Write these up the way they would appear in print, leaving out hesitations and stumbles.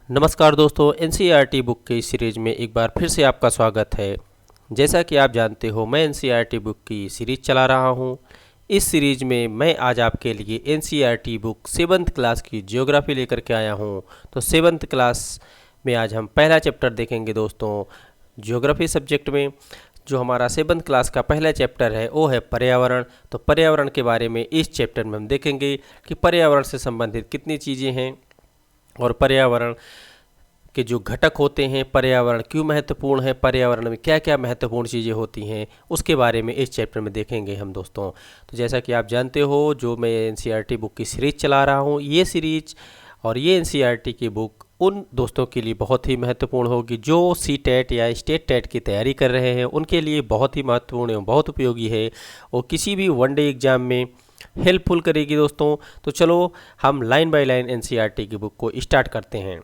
नमस्कार दोस्तों, NCERT book की सीरीज में एक बार फिर से आपका स्वागत है। जैसा कि आप जानते हो, मैं एनसीईआरटी बुक की सीरीज चला रहा हूं। इस सीरीज में मैं आज आपके लिए एनसीईआरटी बुक 7th क्लास की ज्योग्राफी लेकर के आया हूं। तो 7th क्लास में आज हम पहला चैप्टर देखेंगे दोस्तों। ज्योग्राफी सब्जेक्ट में जो हमारा 7th क्लास का पहला चैप्टर है वो है पर्यावरण। तो पर्यावरण के बारे में इस चैप्टर में हम देखेंगे कि पर्यावरण से संबंधित कितनी चीज़ें हैं और पर्यावरण के जो घटक होते हैं, पर्यावरण क्यों महत्वपूर्ण है, पर्यावरण में क्या क्या महत्वपूर्ण चीज़ें होती हैं, उसके बारे में इस चैप्टर में देखेंगे हम दोस्तों। तो जैसा कि आप जानते हो, जो मैं एनसीईआरटी बुक की सीरीज़ चला रहा हूँ, ये सीरीज और ये एनसीईआरटी की बुक उन दोस्तों के लिए बहुत ही महत्वपूर्ण होगी जो सीटेट या स्टेट टेट की तैयारी कर रहे हैं। उनके लिए बहुत ही महत्वपूर्ण एवं बहुत उपयोगी है और किसी भी वनडे एग्ज़ाम में हेल्पफुल करेगी दोस्तों। तो चलो हम लाइन बाय लाइन एनसीईआरटी की बुक को स्टार्ट करते हैं।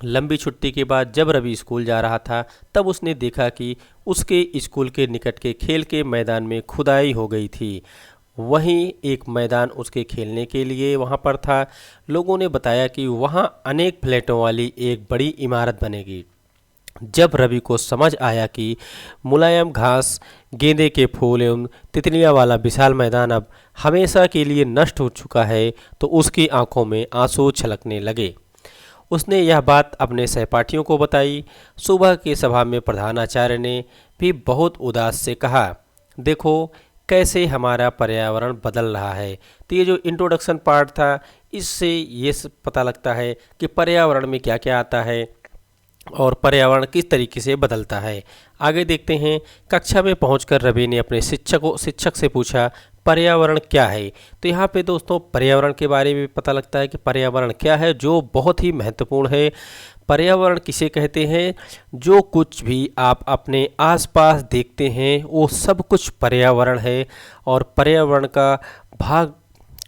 लंबी छुट्टी के बाद जब रवि स्कूल जा रहा था, तब उसने देखा कि उसके स्कूल के निकट के खेल के मैदान में खुदाई हो गई थी। वहीं एक मैदान उसके खेलने के लिए वहां पर था। लोगों ने बताया कि वहां अनेक फ्लैटों वाली एक बड़ी इमारत बनेगी। जब रवि को समझ आया कि मुलायम घास, गेंदे के फूल एवं तितलियां वाला विशाल मैदान अब हमेशा के लिए नष्ट हो चुका है, तो उसकी आंखों में आंसू छलकने लगे। उसने यह बात अपने सहपाठियों को बताई। सुबह की सभा में प्रधानाचार्य ने भी बहुत उदास से कहा, देखो कैसे हमारा पर्यावरण बदल रहा है। तो ये जो इंट्रोडक्शन पार्ट था, इससे ये पता लगता है कि पर्यावरण में क्या क्या आता है और पर्यावरण किस तरीके से बदलता है। आगे देखते हैं। कक्षा में पहुंचकर रवि ने अपने शिक्षक से पूछा, पर्यावरण क्या है। तो यहाँ पे दोस्तों पर्यावरण के बारे में पता लगता है कि पर्यावरण क्या है, जो बहुत ही महत्वपूर्ण है। पर्यावरण किसे कहते हैं? जो कुछ भी आप अपने आसपास देखते हैं वो सब कुछ पर्यावरण है और पर्यावरण का भाग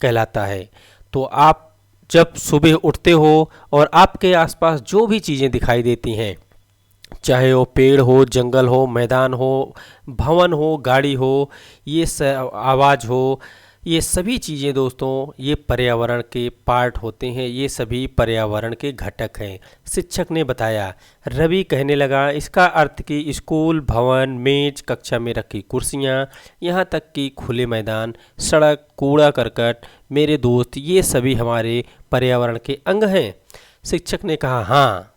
कहलाता है। तो आप जब सुबह उठते हो और आपके आसपास जो भी चीज़ें दिखाई देती हैं, चाहे वो पेड़ हो, जंगल हो, मैदान हो, भवन हो, गाड़ी हो, ये आवाज़ हो, ये सभी चीज़ें दोस्तों ये पर्यावरण के पार्ट होते हैं। ये सभी पर्यावरण के घटक हैं। शिक्षक ने बताया। रवि कहने लगा, इसका अर्थ कि स्कूल, भवन, मेज, कक्षा में रखी कुर्सियाँ, यहाँ तक कि खुले मैदान, सड़क, कूड़ा करकट, मेरे दोस्त, ये सभी हमारे पर्यावरण के अंग हैं। शिक्षक ने कहा, हाँ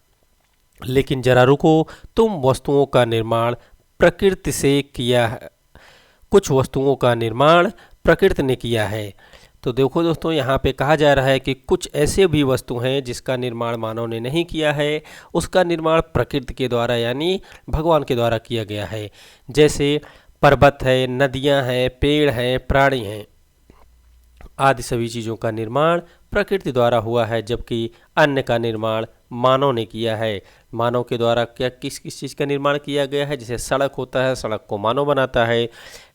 लेकिन जरा रुको, तुम वस्तुओं का निर्माण प्रकृति से किया है, कुछ वस्तुओं का निर्माण प्रकृति ने किया है। तो देखो दोस्तों, यहाँ पे कहा जा रहा है कि कुछ ऐसे भी वस्तु हैं जिसका निर्माण मानव ने नहीं किया है, उसका निर्माण प्रकृति के द्वारा यानी भगवान के द्वारा किया गया है। जैसे पर्वत है, नदियाँ हैं, पेड़ हैं, प्राणी हैं, आदि सभी चीज़ों का निर्माण प्रकृति द्वारा हुआ है, जबकि अन्य का निर्माण मानव ने किया है। मानव के द्वारा क्या किस किस चीज़ का निर्माण किया गया है? जैसे सड़क होता है, सड़क को मानव बनाता है,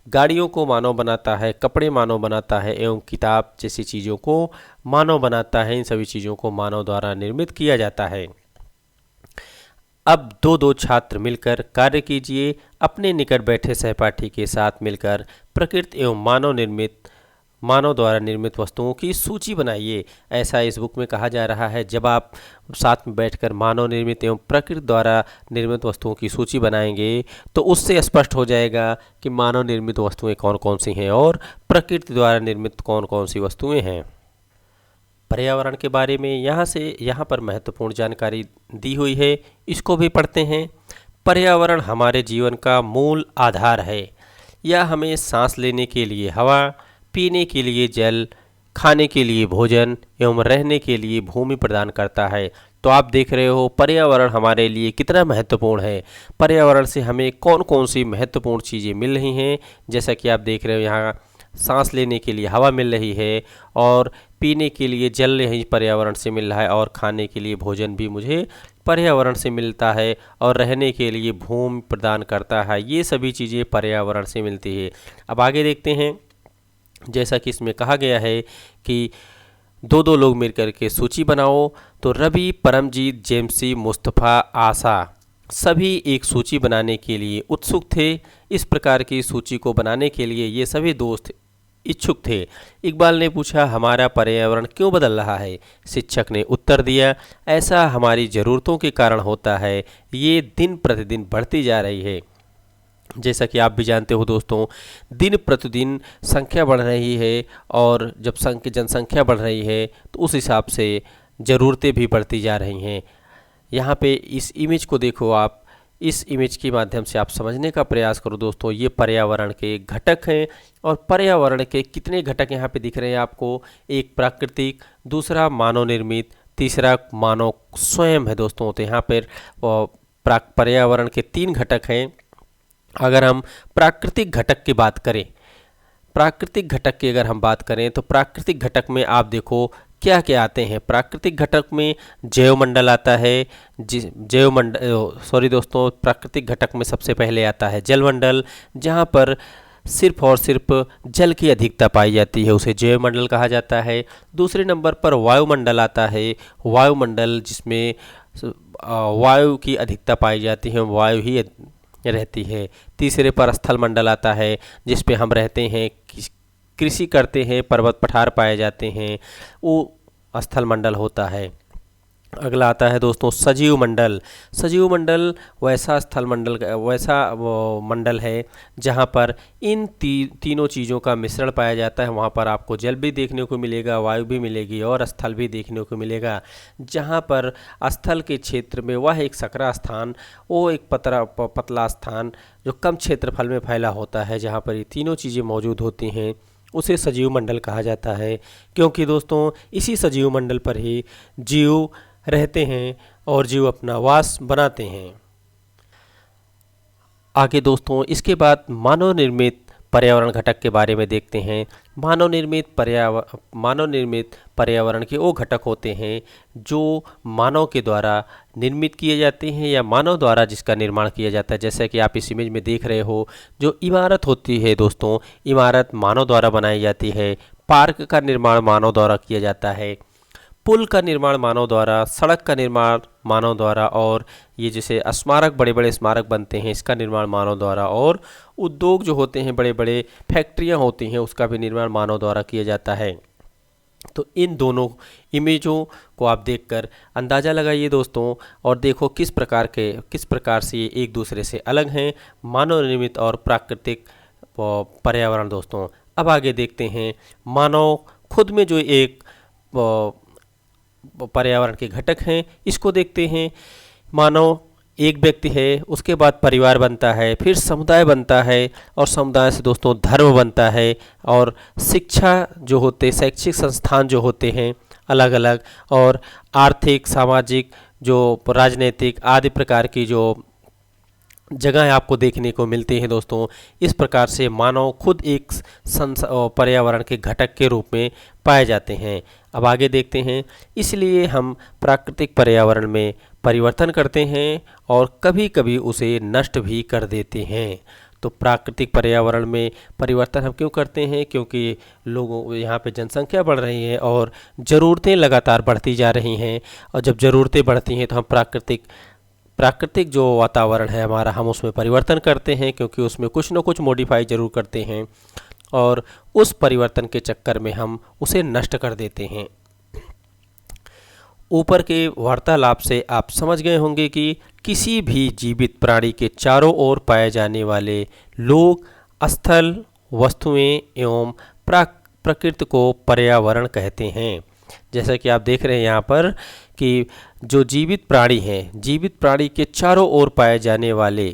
गाड़ियों को मानव बनाता है, कपड़े मानव बनाता है एवं किताब जैसी चीज़ों को मानव बनाता है। इन सभी चीज़ों को मानव द्वारा निर्मित किया जाता है। अब दो दो छात्र मिलकर कार्य कीजिए। अपने निकट बैठे सहपाठी के साथ मिलकर प्रकृति एवं मानव द्वारा निर्मित वस्तुओं की सूची बनाइए। ऐसा इस बुक में कहा जा रहा है। जब आप साथ में बैठकर मानव निर्मित एवं प्रकृति द्वारा निर्मित वस्तुओं की सूची बनाएंगे तो उससे स्पष्ट हो जाएगा कि मानव निर्मित वस्तुएं कौन कौन सी हैं और प्रकृति द्वारा निर्मित कौन कौन सी वस्तुएं हैं। पर्यावरण के बारे में यहाँ पर महत्वपूर्ण जानकारी दी हुई है, इसको भी पढ़ते हैं। पर्यावरण हमारे जीवन का मूल आधार है। यह हमें सांस लेने के लिए हवा, पीने के लिए जल, खाने के लिए भोजन एवं रहने के लिए भूमि प्रदान करता है। तो आप देख रहे हो पर्यावरण हमारे लिए कितना महत्वपूर्ण है। पर्यावरण से हमें कौन कौन सी महत्वपूर्ण चीज़ें मिल रही हैं, जैसा कि आप देख रहे हो यहाँ सांस लेने के लिए हवा मिल रही है और पीने के लिए जल यही पर्यावरण से मिल रहा है और खाने के लिए भोजन भी मुझे पर्यावरण से मिलता है और रहने के लिए भूमि प्रदान करता है। ये सभी चीज़ें पर्यावरण से मिलती है। अब आगे देखते हैं। जैसा कि इसमें कहा गया है कि दो दो लोग मिलकर के सूची बनाओ। तो रवि, परमजीत, जेम्सी, मुस्तफ़ा, आशा सभी एक सूची बनाने के लिए उत्सुक थे। इस प्रकार की सूची को बनाने के लिए ये सभी दोस्त इच्छुक थे। इकबाल ने पूछा, हमारा पर्यावरण क्यों बदल रहा है? शिक्षक ने उत्तर दिया, ऐसा हमारी ज़रूरतों के कारण होता है, ये दिन प्रतिदिन बढ़ती जा रही है। जैसा कि आप भी जानते हो दोस्तों, दिन प्रतिदिन संख्या बढ़ रही है, और जब जनसंख्या बढ़ रही है तो उस हिसाब से ज़रूरतें भी बढ़ती जा रही हैं। यहाँ पे इस इमेज को देखो आप, इस इमेज के माध्यम से आप समझने का प्रयास करो दोस्तों। ये पर्यावरण के घटक हैं, और पर्यावरण के कितने घटक यहाँ पे दिख रहे हैं आपको? एक प्राकृतिक, दूसरा मानव निर्मित, तीसरा मानव स्वयं है दोस्तों। तो यहाँ पर पर्यावरण के 3 घटक हैं। अगर हम प्राकृतिक घटक की बात करें, प्राकृतिक घटक की अगर हम बात करें तो प्राकृतिक घटक में आप देखो क्या क्या आते हैं। प्राकृतिक घटक में जैवमंडल आता है, सॉरी दोस्तों, प्राकृतिक घटक में सबसे पहले आता है जलमंडल, जहाँ पर सिर्फ और सिर्फ जल की अधिकता पाई जाती है, उसे जैवमंडल कहा जाता है। दूसरे नंबर पर वायुमंडल आता है, वायुमंडल जिसमें वायु की अधिकता पाई जाती है, वायु ही रहती है। तीसरे पर स्थल मंडल आता है, जिस पे हम रहते हैं, कृषि करते हैं, पर्वत पठार पाए जाते हैं, वो स्थल मंडल होता है। अगला आता है दोस्तों सजीव मंडल। सजीव मंडल वैसा स्थल मंडल, वैसा वो मंडल है जहाँ पर इन तीनों चीज़ों का मिश्रण पाया जाता है। वहाँ पर आपको जल भी देखने को मिलेगा, वायु भी मिलेगी, और स्थल भी देखने को मिलेगा। जहाँ पर स्थल के क्षेत्र में वह एक सकरा स्थान, वो एक पतला स्थान जो कम क्षेत्रफल में फैला होता है, जहाँ पर ये तीनों चीज़ें मौजूद होती हैं, उसे सजीव मंडल कहा जाता है। क्योंकि दोस्तों इसी सजीव मंडल पर ही जीव रहते हैं और जीव अपना वास बनाते हैं। आगे दोस्तों इसके बाद मानव निर्मित पर्यावरण घटक के बारे में देखते हैं। मानव निर्मित पर्यावरण के वो घटक होते हैं जो मानव के द्वारा निर्मित किए जाते हैं, या मानव द्वारा जिसका निर्माण किया जाता है। जैसे कि आप इस इमेज में देख रहे हो, जो इमारत होती है दोस्तों, इमारत मानव द्वारा बनाई जाती है। पार्क का निर्माण मानव द्वारा किया जाता है, पुल का निर्माण मानव द्वारा, सड़क का निर्माण मानव द्वारा, और ये जैसे स्मारक, बड़े बड़े स्मारक बनते हैं, इसका निर्माण मानव द्वारा, और उद्योग जो होते हैं, बड़े बड़े फैक्ट्रियां होती हैं, उसका भी निर्माण मानव द्वारा किया जाता है। तो इन दोनों इमेजों को आप देखकर अंदाज़ा लगाइए दोस्तों, और देखो किस प्रकार से ये एक दूसरे से अलग हैं, मानव निर्मित और प्राकृतिक पर्यावरण दोस्तों। अब आगे देखते हैं मानव खुद में जो एक पर्यावरण के घटक हैं, इसको देखते हैं। मानव एक व्यक्ति है, उसके बाद परिवार बनता है, फिर समुदाय बनता है, और समुदाय से दोस्तों धर्म बनता है, और शिक्षा जो होते, शैक्षिक संस्थान जो होते हैं अलग अलग, और आर्थिक, सामाजिक, जो राजनीतिक आदि प्रकार की जो जगह आपको देखने को मिलती हैं दोस्तों। इस प्रकार से मानव खुद एक पर्यावरण के घटक के रूप में पाए जाते हैं। अब आगे देखते हैं, इसलिए हम प्राकृतिक पर्यावरण में परिवर्तन करते हैं और कभी कभी उसे नष्ट भी कर देते हैं। तो प्राकृतिक पर्यावरण में परिवर्तन हम क्यों करते हैं? क्योंकि लोगों यहाँ पे जनसंख्या बढ़ रही है और ज़रूरतें लगातार बढ़ती जा रही हैं, और जब ज़रूरतें बढ़ती हैं तो हम प्राकृतिक जो वातावरण है हमारा, हम उसमें परिवर्तन करते हैं, क्योंकि उसमें कुछ न कुछ मॉडिफाई ज़रूर करते हैं, और उस परिवर्तन के चक्कर में हम उसे नष्ट कर देते हैं। ऊपर के वार्तालाप से आप समझ गए होंगे कि किसी भी जीवित प्राणी के चारों ओर पाए जाने वाले लोग, स्थल, वस्तुएं एवं प्रकृति को पर्यावरण कहते हैं। जैसा कि आप देख रहे हैं यहाँ पर कि जो जीवित प्राणी हैं, जीवित प्राणी के चारों ओर पाए जाने वाले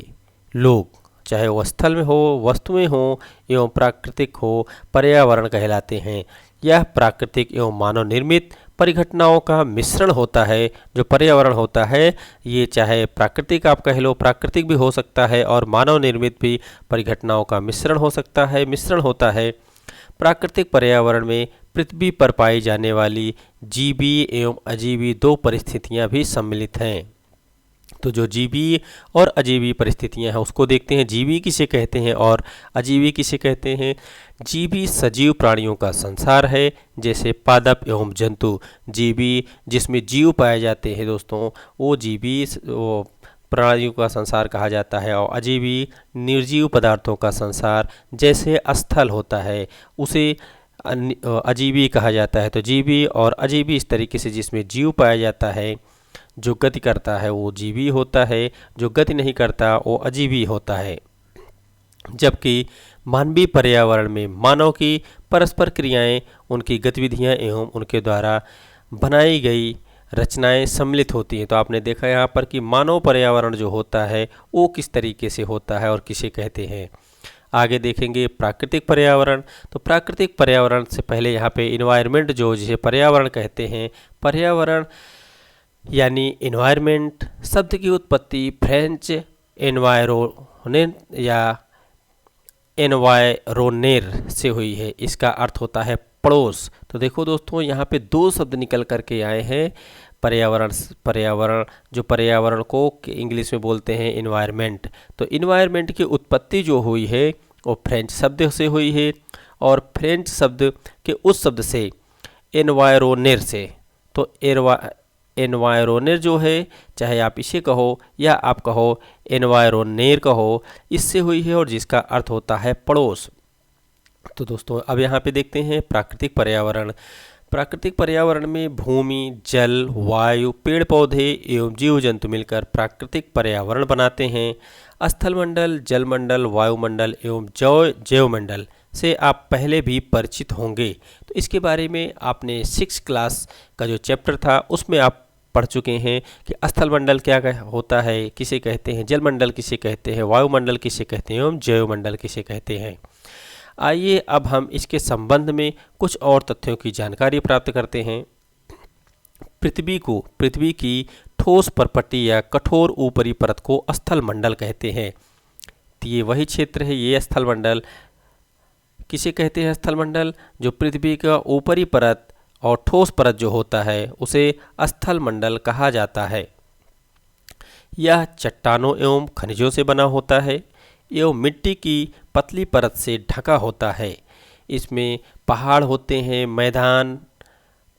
लोग, चाहे वो स्थल में हो, वस्तुएं हो एवं प्राकृतिक हो, पर्यावरण कहलाते हैं। यह प्राकृतिक एवं मानव निर्मित परिघटनाओं का मिश्रण होता है। जो पर्यावरण होता है, ये चाहे प्राकृतिक आप कह लो, प्राकृतिक भी हो सकता है, और मानव निर्मित भी परिघटनाओं का मिश्रण होता है। प्राकृतिक पर्यावरण में पृथ्वी पर पाई जाने वाली जीवी एवं अजीवी 2 परिस्थितियां भी सम्मिलित हैं। तो जो जीवी और अजीवी परिस्थितियां हैं उसको देखते हैं। जीवी किसे कहते हैं और अजीवी किसे कहते हैं? जीवी सजीव प्राणियों का संसार है, जैसे पादप एवं जंतु। जीवी जिसमें जीव पाए जाते हैं दोस्तों, वो जीवी प्राणियों का संसार कहा जाता है, और अजीवी निर्जीव पदार्थों का संसार जैसे स्थल होता है उसे अजीवी कहा जाता है। तो जीवी और अजीवी इस तरीके से जिसमें जीव पाया जाता है, जो गति करता है वो जीवी होता है, जो गति नहीं करता वो अजीवी होता है। जबकि मानवीय पर्यावरण में मानव की परस्पर क्रियाएं, उनकी गतिविधियां एवं उनके द्वारा बनाई गई रचनाएं सम्मिलित होती हैं। तो आपने देखा यहाँ पर कि मानव पर्यावरण जो होता है वो किस तरीके से होता है और किसे कहते हैं। आगे देखेंगे प्राकृतिक पर्यावरण। तो प्राकृतिक पर्यावरण से पहले यहाँ पे इन्वायरमेंट जो जिसे पर्यावरण कहते हैं, पर्यावरण यानी इन्वायरमेंट शब्द की उत्पत्ति फ्रेंच एनवायरोनेंट या एनवायरोनेर से हुई है। इसका अर्थ होता है पड़ोस। तो देखो दोस्तों, यहाँ पे दो शब्द निकल करके आए हैं। पर्यावरण जो पर्यावरण को इंग्लिश में बोलते हैं इन्वायरमेंट। तो इन्वायरमेंट की उत्पत्ति जो हुई है वो फ्रेंच शब्द से हुई है, और फ्रेंच शब्द के उस शब्द से एनवायरोनेर से। तो एनवायरोनेर जो है, चाहे आप इसे कहो या आप कहो एनवायरोनेर कहो, इससे हुई है और जिसका अर्थ होता है पड़ोस। तो दोस्तों अब यहाँ पे देखते हैं प्राकृतिक पर्यावरण। प्राकृतिक पर्यावरण में भूमि, जल, वायु, पेड़ पौधे एवं जीव जंतु मिलकर प्राकृतिक पर्यावरण बनाते हैं। स्थलमंडल, जलमंडल, वायुमंडल एवं जैवमंडल से आप पहले भी परिचित होंगे। तो इसके बारे में आपने 6 क्लास का जो चैप्टर था उसमें आप पढ़ चुके हैं कि स्थलमंडल क्या होता है, किसे कहते हैं, जलमंडल किसे कहते हैं, वायुमंडल किसे कहते हैं एवं जैवमंडल किसे कहते हैं। आइए अब हम इसके संबंध में कुछ और तथ्यों की जानकारी प्राप्त करते हैं। पृथ्वी की ठोस परपट्टी या कठोर ऊपरी परत को स्थलमंडल कहते हैं। तो ये वही क्षेत्र है, ये स्थलमंडल किसे कहते हैं। स्थलमंडल जो पृथ्वी का ऊपरी परत और ठोस परत जो होता है उसे स्थलमंडल कहा जाता है। यह चट्टानों एवं खनिजों से बना होता है एवं मिट्टी की पतली परत से ढका होता है। इसमें पहाड़ होते हैं, मैदान,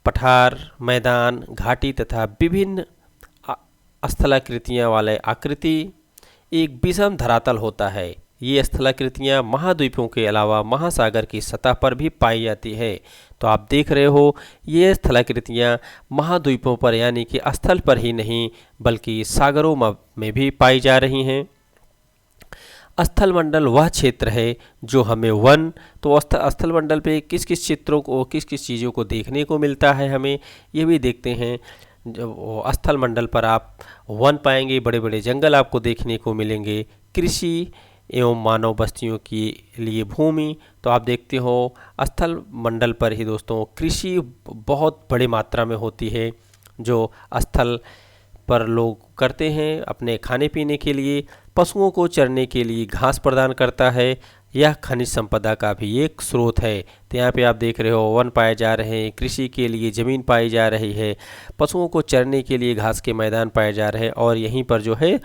पठार, मैदान, घाटी तथा विभिन्न स्थलाकृतियाँ वाले आकृति एक विषम धरातल होता है। ये स्थलाकृतियाँ महाद्वीपों के अलावा महासागर की सतह पर भी पाई जाती है। तो आप देख रहे हो ये स्थलाकृतियाँ महाद्वीपों पर यानी कि स्थल पर ही नहीं बल्कि सागरों में भी पाई जा रही हैं। स्थलमंडल वह क्षेत्र है जो हमें वन, तो स्थलमंडल पे किस किस चित्रों को, किस किस चीज़ों को देखने को मिलता है हमें, ये भी देखते हैं। जो स्थलमंडल पर आप वन पाएंगे, बड़े बड़े जंगल आपको देखने को मिलेंगे, कृषि एवं मानव बस्तियों के लिए भूमि। तो आप देखते हो स्थल मंडल पर ही दोस्तों कृषि बहुत बड़ी मात्रा में होती है, जो स्थल पर लोग करते हैं अपने खाने पीने के लिए, पशुओं को चरने के लिए घास प्रदान करता है। यह खनिज संपदा का भी एक स्रोत है। तो यहाँ पे आप देख रहे हो वन पाए जा रहे हैं, कृषि के लिए ज़मीन पाई जा रही है, पशुओं को चरने के लिए घास के मैदान पाए जा रहे हैं, और यहीं पर जो है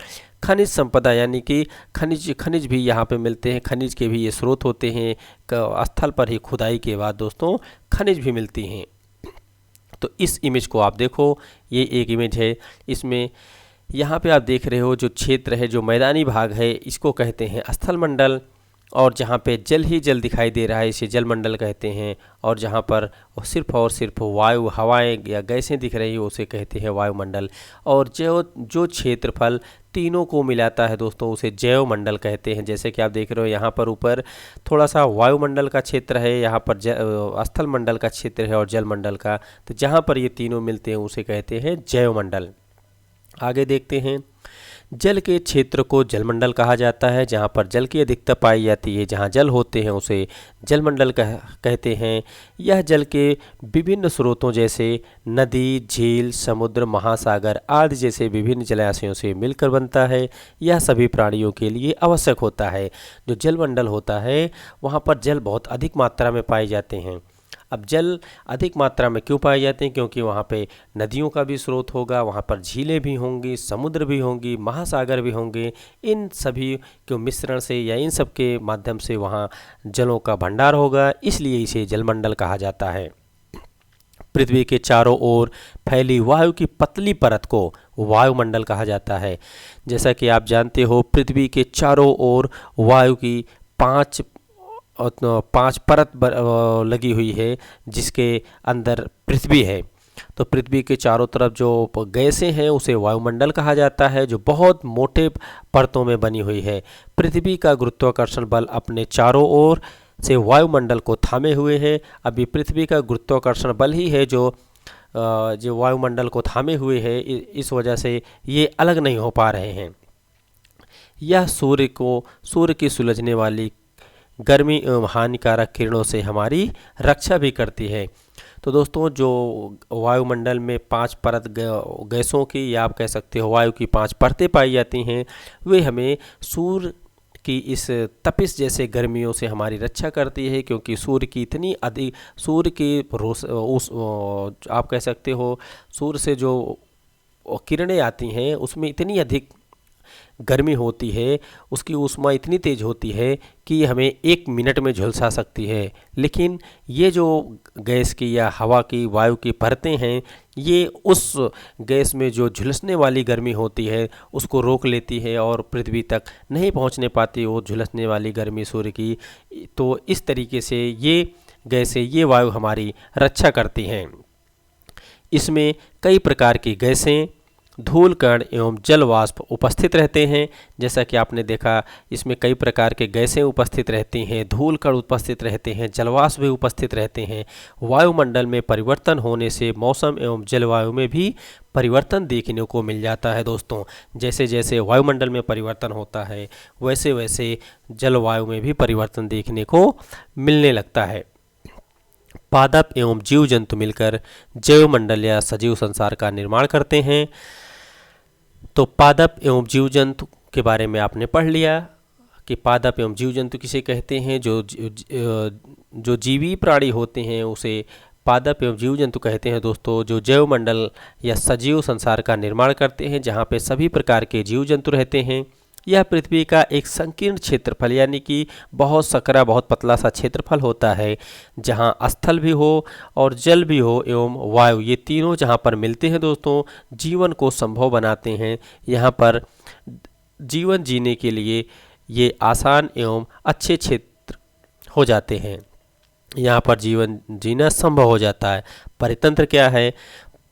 खनिज संपदा यानी कि खनिज भी यहाँ पे मिलते हैं। खनिज के भी ये स्रोत होते हैं। स्थल पर ही खुदाई के बाद दोस्तों खनिज भी मिलती हैं। तो इस इमेज को आप देखो, ये एक इमेज है। इसमें यहाँ पे आप देख रहे हो जो क्षेत्र है, जो मैदानी भाग है, इसको कहते हैं स्थलमंडल, और जहाँ पे जल ही जल दिखाई दे रहा है इसे जलमंडल कहते हैं, और जहाँ पर सिर्फ और सिर्फ वायु, हवाएं या गैसें दिख रही है उसे कहते हैं वायुमंडल, और जो क्षेत्रफल तीनों को मिलाता है दोस्तों उसे जैवमंडल कहते हैं। जैसे कि आप देख रहे हो यहाँ पर ऊपर थोड़ा सा वायुमंडल का क्षेत्र है, यहाँ पर स्थलमंडल का क्षेत्र है और जलमंडल का। तो जहाँ पर ये तीनों मिलते हैं उसे कहते हैं जैवमंडल। आगे देखते हैं, जल के क्षेत्र को जलमंडल कहा जाता है। जहाँ पर जल की अधिकता पाई जाती है, जहाँ जल होते हैं उसे जलमंडल कहते हैं। यह जल के विभिन्न स्रोतों जैसे नदी, झील, समुद्र, महासागर आदि जैसे विभिन्न जलाशयों से मिलकर बनता है। यह सभी प्राणियों के लिए आवश्यक होता है। जो जलमंडल होता है वहाँ पर जल बहुत अधिक मात्रा में पाए जाते हैं। अब जल अधिक मात्रा में क्यों पाए जाते हैं? क्योंकि वहाँ पे नदियों का भी स्रोत होगा, वहाँ पर झीलें भी होंगी, समुद्र भी होंगी, महासागर भी होंगे। इन सभी के मिश्रण से या इन सब के माध्यम से वहाँ जलों का भंडार होगा, इसलिए इसे जलमंडल कहा जाता है। पृथ्वी के चारों ओर फैली वायु की पतली परत को वायुमंडल कहा जाता है। जैसा कि आप जानते हो, पृथ्वी के चारों ओर वायु की पांच परत लगी हुई है, जिसके अंदर पृथ्वी है। तो पृथ्वी के चारों तरफ जो गैसें हैं उसे वायुमंडल कहा जाता है, जो बहुत मोटे परतों में बनी हुई है। पृथ्वी का गुरुत्वाकर्षण बल अपने चारों ओर से वायुमंडल को थामे हुए है। अभी पृथ्वी का गुरुत्वाकर्षण बल ही है जो वायुमंडल को थामे हुए है। इस वजह से ये अलग नहीं हो पा रहे हैं। यह सूर्य की सुलझने वाली गर्मी एवं हानिकारक किरणों से हमारी रक्षा भी करती है। तो दोस्तों, जो वायुमंडल में 5 परत गैसों की, या आप कह सकते हो वायु की 5 परतें पाई जाती हैं, वे हमें सूर्य की इस तपिश जैसे गर्मियों से हमारी रक्षा करती है। क्योंकि सूर्य की इतनी अधिक, सूर्य की आप कह सकते हो सूर्य से जो किरणें आती हैं उसमें इतनी अधिक गर्मी होती है, उसकी ऊष्मा इतनी तेज होती है कि हमें 1 मिनट में झुलसा सकती है। लेकिन ये जो गैस की या हवा की, वायु की परतें हैं, ये उस गैस में जो झुलसने वाली गर्मी होती है उसको रोक लेती है और पृथ्वी तक नहीं पहुंचने पाती वो झुलसने वाली गर्मी सूर्य की। तो इस तरीके से ये गैसें, ये वायु हमारी रक्षा करती हैं। इसमें कई प्रकार की गैसें, धूल कण एवं जल वाष्प उपस्थित रहते हैं। जैसा कि आपने देखा, इसमें कई प्रकार के गैसें उपस्थित रहती हैं, धूल कण उपस्थित रहते हैं, जल वाष्प भी उपस्थित रहते हैं। वायुमंडल में परिवर्तन होने से मौसम एवं जलवायु में भी परिवर्तन देखने को मिल जाता है। दोस्तों, जैसे जैसे वायुमंडल में परिवर्तन होता है वैसे वैसे जलवायु में भी परिवर्तन देखने को मिलने लगता है। पादप एवं जीव जंतु मिलकर जैवमंडल या सजीव संसार का निर्माण करते हैं। तो पादप एवं जीव जंतु के बारे में आपने पढ़ लिया कि पादप एवं जीव जंतु किसे कहते हैं। जो जीवी प्राणी होते हैं उसे पादप एवं जीव जंतु कहते हैं। दोस्तों, जो जैवमंडल या सजीव संसार का निर्माण करते हैं, जहाँ पे सभी प्रकार के जीव जंतु रहते हैं। यह पृथ्वी का एक संकीर्ण क्षेत्रफल, यानी कि बहुत सकरा, बहुत पतला सा क्षेत्रफल होता है, जहाँ स्थल भी हो और जल भी हो एवं वायु, ये तीनों जहाँ पर मिलते हैं दोस्तों, जीवन को संभव बनाते हैं। यहाँ पर जीवन जीने के लिए ये आसान एवं अच्छे क्षेत्र हो जाते हैं। यहाँ पर जीवन जीना संभव हो जाता है। परितंत्र क्या है?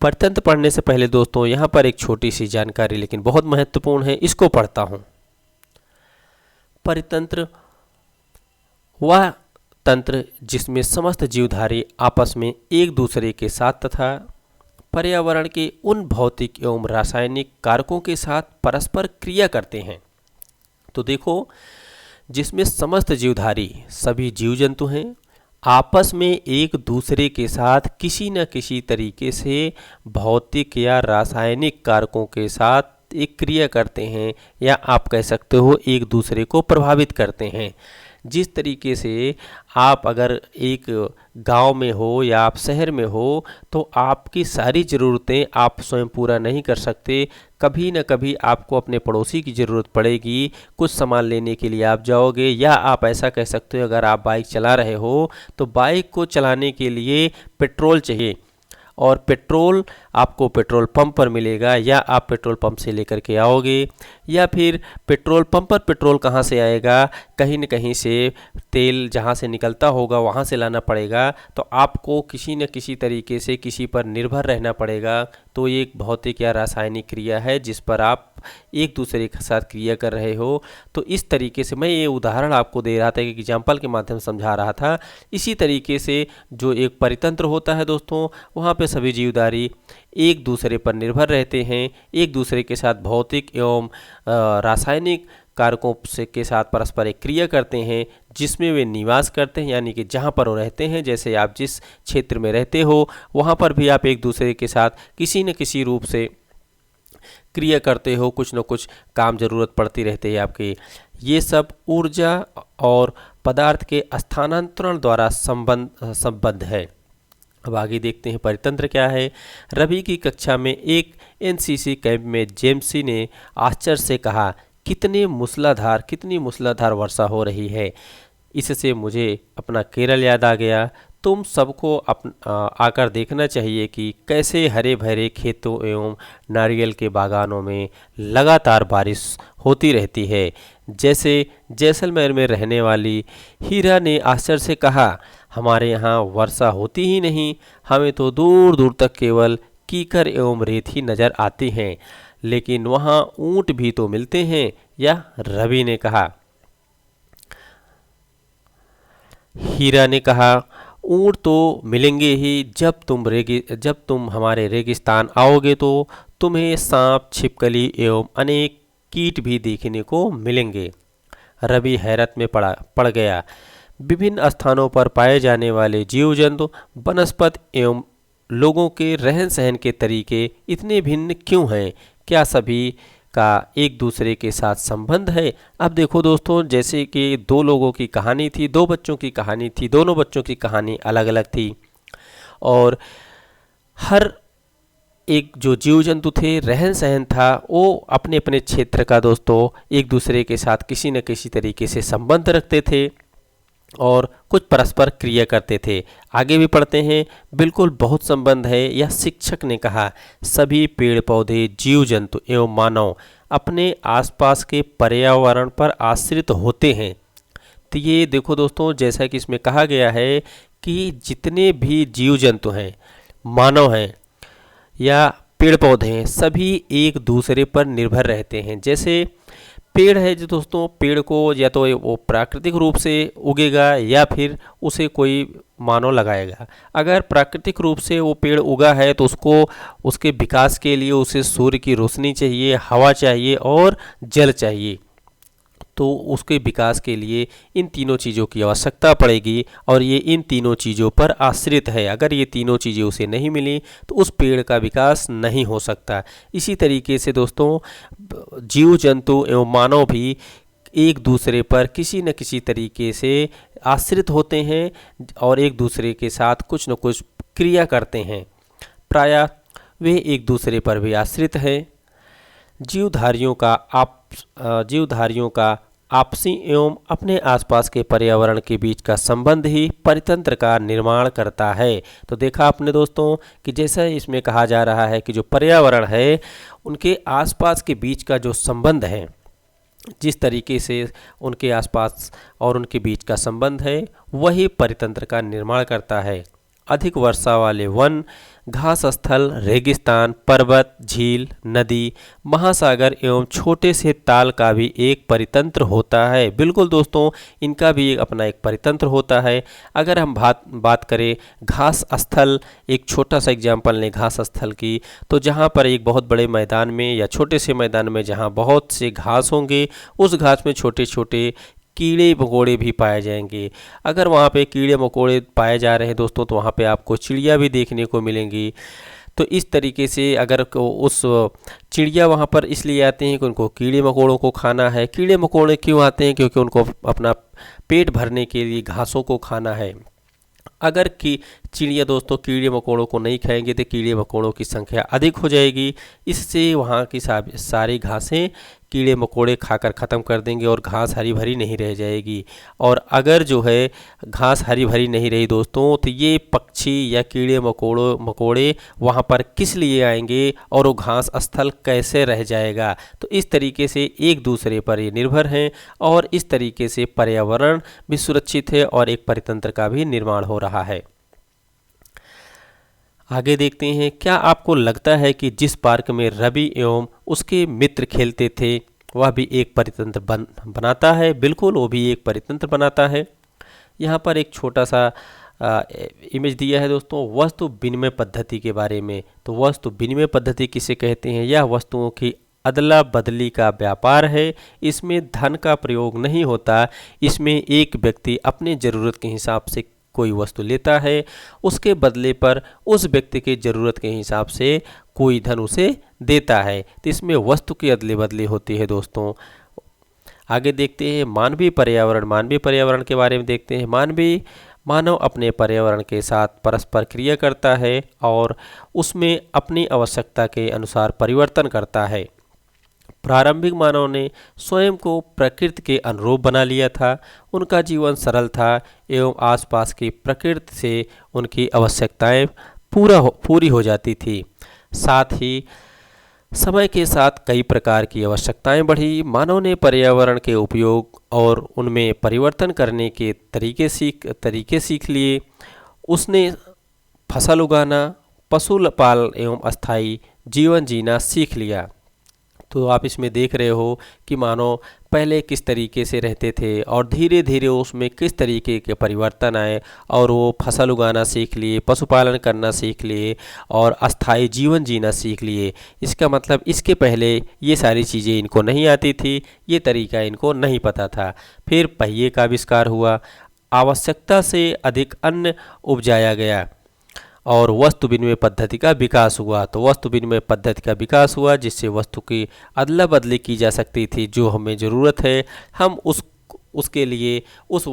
परितंत्र पढ़ने से पहले दोस्तों यहाँ पर एक छोटी सी जानकारी, लेकिन बहुत महत्वपूर्ण है, इसको पढ़ता हूँ। परितंत्र वह तंत्र जिसमें समस्त जीवधारी आपस में एक दूसरे के साथ तथा पर्यावरण के उन भौतिक एवं रासायनिक कारकों के साथ परस्पर क्रिया करते हैं। तो देखो, जिसमें समस्त जीवधारी, सभी जीव जंतु हैं, आपस में एक दूसरे के साथ किसी न किसी तरीके से भौतिक या रासायनिक कारकों के साथ एक क्रिया करते हैं, या आप कह सकते हो एक दूसरे को प्रभावित करते हैं। जिस तरीके से आप अगर एक गांव में हो या आप शहर में हो, तो आपकी सारी ज़रूरतें आप स्वयं पूरा नहीं कर सकते। कभी न कभी आपको अपने पड़ोसी की ज़रूरत पड़ेगी, कुछ सामान लेने के लिए आप जाओगे, या आप ऐसा कह सकते हो अगर आप बाइक चला रहे हो तो बाइक को चलाने के लिए पेट्रोल चाहिए, और पेट्रोल आपको पेट्रोल पंप पर मिलेगा, या आप पेट्रोल पंप से लेकर के आओगे, या फिर पेट्रोल पंप पर पेट्रोल कहाँ से आएगा? कहीं न कहीं से तेल जहाँ से निकलता होगा वहाँ से लाना पड़ेगा। तो आपको किसी न किसी तरीके से किसी पर निर्भर रहना पड़ेगा। तो ये एक भौतिक या रासायनिक क्रिया है जिस पर आप एक दूसरे के साथ क्रिया कर रहे हो। तो इस तरीके से मैं ये उदाहरण आपको दे रहा था, एक एग्जाम्पल के माध्यम से समझा रहा था। इसी तरीके से जो एक परितंत्र होता है दोस्तों, वहाँ पे सभी जीवधारी एक दूसरे पर निर्भर रहते हैं, एक दूसरे के साथ भौतिक एवं रासायनिक कारकों से के साथ परस्पर एक क्रिया करते हैं, जिसमें वे निवास करते हैं, यानी कि जहाँ पर वो रहते हैं। जैसे आप जिस क्षेत्र में रहते हो वहाँ पर भी आप एक दूसरे के साथ किसी न किसी रूप से क्रिया करते हो, कुछ न कुछ काम ज़रूरत पड़ती रहती है आपकी। ये सब ऊर्जा और पदार्थ के स्थानांतरण द्वारा संबद्ध है। अब आगे देखते हैं परितंत्र क्या है। रवि की कक्षा में एक एनसीसी कैंप में जेम्सी ने आश्चर्य से कहा, कितनी मूसलाधार वर्षा हो रही है। इससे मुझे अपना केरल याद आ गया। तुम सबको आकर देखना चाहिए कि कैसे हरे भरे खेतों एवं नारियल के बागानों में लगातार बारिश होती रहती है। जैसे जैसलमेर में रहने वाली हीरा ने आश्चर्य से कहा, हमारे यहाँ वर्षा होती ही नहीं, हमें तो दूर दूर तक केवल कीकर एवं रेत ही नजर आती हैं, लेकिन वहाँ ऊंट भी तो मिलते हैं। या रवि ने कहा। हीरा ने कहा, ऊंट तो मिलेंगे ही, जब तुम हमारे रेगिस्तान आओगे तो तुम्हें सांप, छिपकली एवं अनेक कीट भी देखने को मिलेंगे। रवि हैरत में पड़ गया। विभिन्न स्थानों पर पाए जाने वाले जीव जंतु, वनस्पति एवं लोगों के रहन सहन के तरीके इतने भिन्न क्यों हैं? क्या सभी का एक दूसरे के साथ संबंध है? अब देखो दोस्तों, जैसे कि दो लोगों की कहानी थी, दो बच्चों की कहानी थी, दोनों बच्चों की कहानी अलग अलग थी और हर एक जो जीव जंतु थे, रहन सहन था, वो अपने अपने क्षेत्र का दोस्तों एक दूसरे के साथ किसी न किसी तरीके से संबंध रखते थे और कुछ परस्पर क्रिया करते थे। आगे भी पढ़ते हैं, बिल्कुल बहुत संबंध है। यह शिक्षक ने कहा, सभी पेड़ पौधे, जीव जंतु एवं मानव अपने आसपास के पर्यावरण पर आश्रित होते हैं। तो ये देखो दोस्तों, जैसा कि इसमें कहा गया है कि जितने भी जीव जंतु हैं, मानव हैं या पेड़ पौधे हैं, सभी एक दूसरे पर निर्भर रहते हैं। जैसे पेड़ है जो दोस्तों, पेड़ को या तो वो प्राकृतिक रूप से उगेगा या फिर उसे कोई मानव लगाएगा। अगर प्राकृतिक रूप से वो पेड़ उगा है तो उसको उसके विकास के लिए उसे सूर्य की रोशनी चाहिए, हवा चाहिए और जल चाहिए। तो उसके विकास के लिए इन तीनों चीज़ों की आवश्यकता पड़ेगी और ये इन तीनों चीज़ों पर आश्रित है। अगर ये तीनों चीज़ें उसे नहीं मिली तो उस पेड़ का विकास नहीं हो सकता। इसी तरीके से दोस्तों, जीव जंतु एवं मानव भी एक दूसरे पर किसी न किसी तरीके से आश्रित होते हैं और एक दूसरे के साथ कुछ न कुछ क्रिया करते हैं। प्रायः वे एक दूसरे पर भी आश्रित हैं। जीवधारियों का आपसी एवं अपने आसपास के पर्यावरण के बीच का संबंध ही परितंत्र का निर्माण करता है। तो देखा आपने दोस्तों कि जैसा इसमें कहा जा रहा है कि जो पर्यावरण है, उनके आसपास के बीच का जो संबंध है, जिस तरीके से उनके आसपास और उनके बीच का संबंध है, वही परितंत्र का निर्माण करता है। अधिक वर्षा वाले वन, घास स्थल, रेगिस्तान, पर्वत, झील, नदी, महासागर एवं छोटे से ताल का भी एक परितंत्र होता है। बिल्कुल दोस्तों, इनका भी अपना एक परितंत्र होता है। अगर हम बात करें घास स्थल, एक छोटा सा एग्जाम्पल लें घास स्थल की, तो जहाँ पर एक बहुत बड़े मैदान में या छोटे से मैदान में जहाँ बहुत से घास होंगे, उस घास में छोटे छोटे कीड़े मकोड़े भी पाए जाएंगे। अगर वहाँ पे कीड़े मकोड़े पाए जा रहे हैं दोस्तों, तो वहाँ पे आपको चिड़िया भी देखने को मिलेंगी। तो इस तरीके से अगर उस चिड़िया वहाँ पर इसलिए आते हैं कि उनको कीड़े मकोड़ों को खाना है। कीड़े मकोड़े क्यों आते हैं? क्योंकि उनको अपना पेट भरने के लिए घासों को खाना है। अगर कि चिड़िया दोस्तों कीड़े मकोड़ों को नहीं खाएंगे तो कीड़े मकोड़ों की संख्या अधिक हो जाएगी। इससे वहाँ की सारी घासें कीड़े मकोड़े खाकर ख़त्म कर देंगे और घास हरी भरी नहीं रह जाएगी। और अगर जो है घास हरी भरी नहीं रही दोस्तों, तो ये पक्षी या कीड़े मकोड़े वहाँ पर किस लिए आएंगे और वो घास स्थल कैसे रह जाएगा? तो इस तरीके से एक दूसरे पर ये निर्भर हैं और इस तरीके से पर्यावरण भी सुरक्षित है और एक परितंत्र का भी निर्माण हो रहा है। आगे देखते हैं, क्या आपको लगता है कि जिस पार्क में रवि एवं उसके मित्र खेलते थे वह भी एक परितंत्र बनाता है? बिल्कुल, वो भी एक परितंत्र बनाता है। यहाँ पर एक छोटा सा इमेज दिया है दोस्तों, वस्तु विनिमय पद्धति के बारे में। तो वस्तु विनिमय पद्धति किसे कहते हैं? यह वस्तुओं की अदला बदली का व्यापार है। इसमें धन का प्रयोग नहीं होता। इसमें एक व्यक्ति अपने ज़रूरत के हिसाब से कोई वस्तु लेता है, उसके बदले पर उस व्यक्ति की ज़रूरत के हिसाब से कोई धन उसे देता है। तो इसमें वस्तु की अदले बदली होती है दोस्तों। आगे देखते हैं मानवीय पर्यावरण के बारे में देखते हैं। मानव अपने पर्यावरण के साथ परस्पर क्रिया करता है और उसमें अपनी आवश्यकता के अनुसार परिवर्तन करता है। प्रारंभिक मानव ने स्वयं को प्रकृति के अनुरूप बना लिया था। उनका जीवन सरल था एवं आसपास की प्रकृति से उनकी आवश्यकताएं पूरी हो जाती थी। साथ ही समय के साथ कई प्रकार की आवश्यकताएं बढ़ी। मानव ने पर्यावरण के उपयोग और उनमें परिवर्तन करने के तरीके सीख लिए। उसने फसल उगाना, पशु पालन एवं अस्थायी जीवन जीना सीख लिया। तो आप इसमें देख रहे हो कि मानव पहले किस तरीके से रहते थे और धीरे धीरे उसमें किस तरीके के परिवर्तन आए और वो फसल उगाना सीख लिए, पशुपालन करना सीख लिए और अस्थायी जीवन जीना सीख लिए। इसका मतलब इसके पहले ये सारी चीज़ें इनको नहीं आती थी, ये तरीका इनको नहीं पता था। फिर पहिए का आविष्कार हुआ, आवश्यकता से अधिक अन्न उपजाया गया और वस्तु विनिमय पद्धति का विकास हुआ। तो वस्तु विनिमय पद्धति का विकास हुआ जिससे वस्तु की अदला बदली की जा सकती थी। जो हमें ज़रूरत है हम उसके लिए उस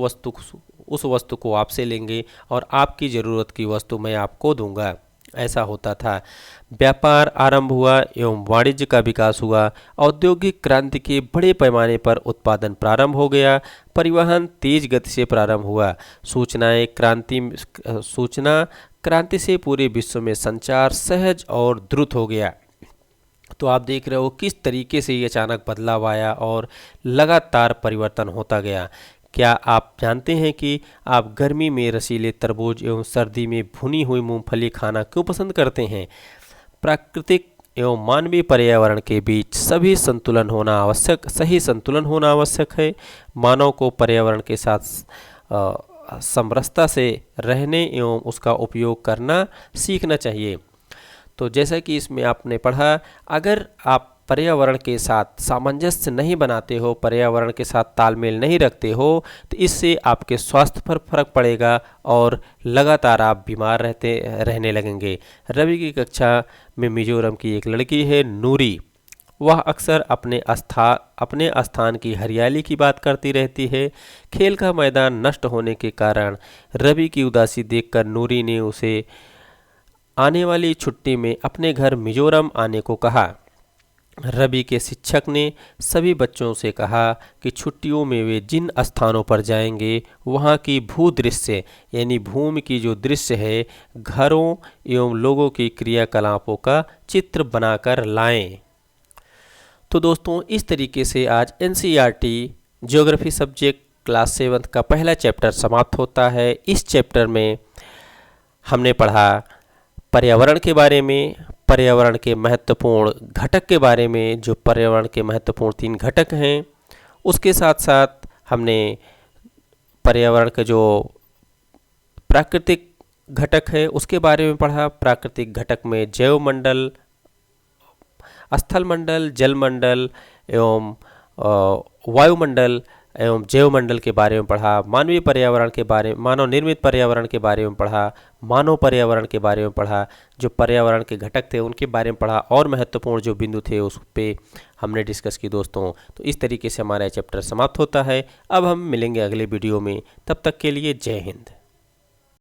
वस्तु को आपसे लेंगे और आपकी ज़रूरत की वस्तु मैं आपको दूंगा, ऐसा होता था। व्यापार आरंभ हुआ एवं वाणिज्य का विकास हुआ। औद्योगिक क्रांति के बड़े पैमाने पर उत्पादन प्रारंभ हो गया। परिवहन तेज गति से प्रारंभ हुआ। सूचना क्रांति से पूरे विश्व में संचार सहज और द्रुत हो गया। तो आप देख रहे हो किस तरीके से ये अचानक बदलाव आया और लगातार परिवर्तन होता गया। क्या आप जानते हैं कि आप गर्मी में रसीले तरबूज एवं सर्दी में भुनी हुई मूंगफली खाना क्यों पसंद करते हैं? प्राकृतिक एवं मानवीय पर्यावरण के बीच सही संतुलन होना आवश्यक है। मानव को पर्यावरण के साथ समरसता से रहने एवं उसका उपयोग करना सीखना चाहिए। तो जैसा कि इसमें आपने पढ़ा, अगर आप पर्यावरण के साथ सामंजस्य नहीं बनाते हो, पर्यावरण के साथ तालमेल नहीं रखते हो, तो इससे आपके स्वास्थ्य पर फर्क पड़ेगा और लगातार आप बीमार रहने लगेंगे। रवि की कक्षा में मिजोरम की एक लड़की है नूरी। वह अक्सर अपने स्थान की हरियाली की बात करती रहती है। खेल का मैदान नष्ट होने के कारण रवि की उदासी देखकर नूरी ने उसे आने वाली छुट्टी में अपने घर मिजोरम आने को कहा। रवि के शिक्षक ने सभी बच्चों से कहा कि छुट्टियों में वे जिन स्थानों पर जाएंगे वहाँ की भूदृश्य यानी भूमि की जो दृश्य है, घरों एवं लोगों की क्रियाकलापों का चित्र बनाकर लाएं। तो दोस्तों, इस तरीके से आज NCERT ज्योग्राफी सब्जेक्ट क्लास 7 का पहला चैप्टर समाप्त होता है। इस चैप्टर में हमने पढ़ा पर्यावरण के बारे में, पर्यावरण के महत्वपूर्ण घटक के बारे में, जो पर्यावरण के महत्वपूर्ण 3 घटक हैं। उसके साथ साथ हमने पर्यावरण के जो प्राकृतिक घटक है उसके बारे में पढ़ा। प्राकृतिक घटक में जैवमंडल, स्थलमंडल, जलमंडल एवं वायुमंडल एवं जैवमंडल के बारे में पढ़ा। मानव निर्मित पर्यावरण के बारे में पढ़ा। मानव पर्यावरण के बारे में पढ़ा। जो पर्यावरण के घटक थे उनके बारे में पढ़ा और महत्वपूर्ण जो बिंदु थे उस पे हमने डिस्कस की दोस्तों। तो इस तरीके से हमारा चैप्टर समाप्त होता है। अब हम मिलेंगे अगले वीडियो में, तब तक के लिए जय हिंद।